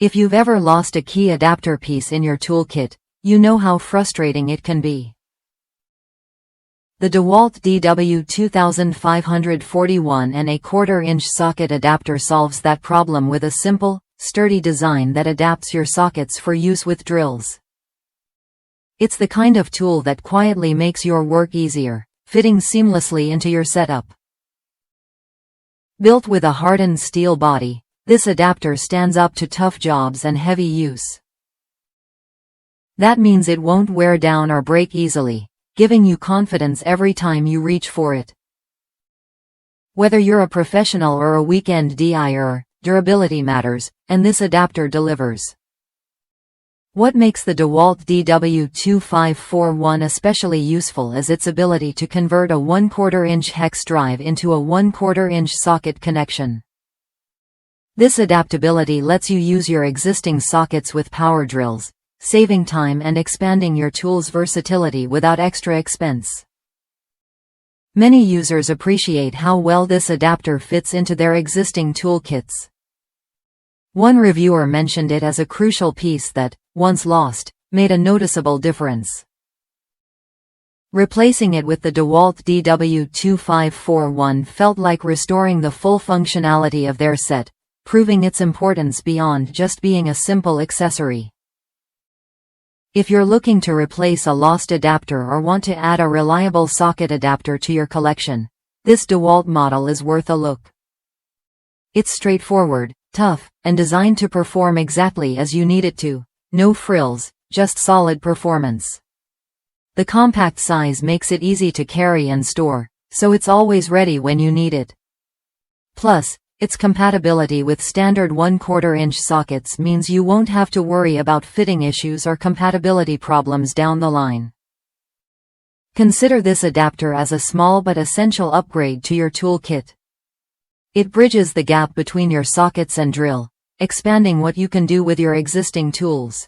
If you've ever lost a key adapter piece in your toolkit, you know how frustrating it can be. The DEWALT DW2541 and a 1/4-inch socket adapter solves that problem with a simple, sturdy design that adapts your sockets for use with drills. It's the kind of tool that quietly makes your work easier, fitting seamlessly into your setup. Built with a hardened steel body, this adapter stands up to tough jobs and heavy use. That means it won't wear down or break easily, giving you confidence every time you reach for it. Whether you're a professional or a weekend DIYer, durability matters, and this adapter delivers. What makes the DEWALT DW2541 especially useful is its ability to convert a 1/4-inch hex drive into a 1/4-inch socket connection. This adaptability lets you use your existing sockets with power drills, saving time and expanding your tool's versatility without extra expense. Many users appreciate how well this adapter fits into their existing toolkits. One reviewer mentioned it as a crucial piece that, once lost, made a noticeable difference. Replacing it with the DEWALT DW2541 felt like restoring the full functionality of their set, proving its importance beyond just being a simple accessory. If you're looking to replace a lost adapter or want to add a reliable socket adapter to your collection, this DEWALT model is worth a look. It's straightforward, tough, and designed to perform exactly as you need it to. No frills, just solid performance. The compact size makes it easy to carry and store, so it's always ready when you need it. Plus, its compatibility with standard 1/4-inch sockets means you won't have to worry about fitting issues or compatibility problems down the line. Consider this adapter as a small but essential upgrade to your toolkit. It bridges the gap between your sockets and drill, expanding what you can do with your existing tools.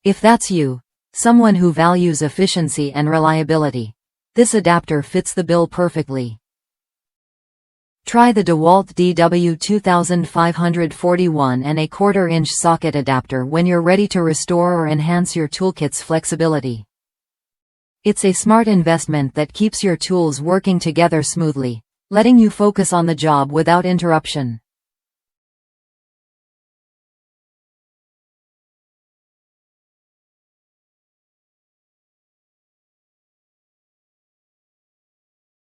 If that's you, someone who values efficiency and reliability, this adapter fits the bill perfectly. Try the DEWALT DW2541 and a 1/4-inch socket adapter when you're ready to restore or enhance your toolkit's flexibility. It's a smart investment that keeps your tools working together smoothly, letting you focus on the job without interruption.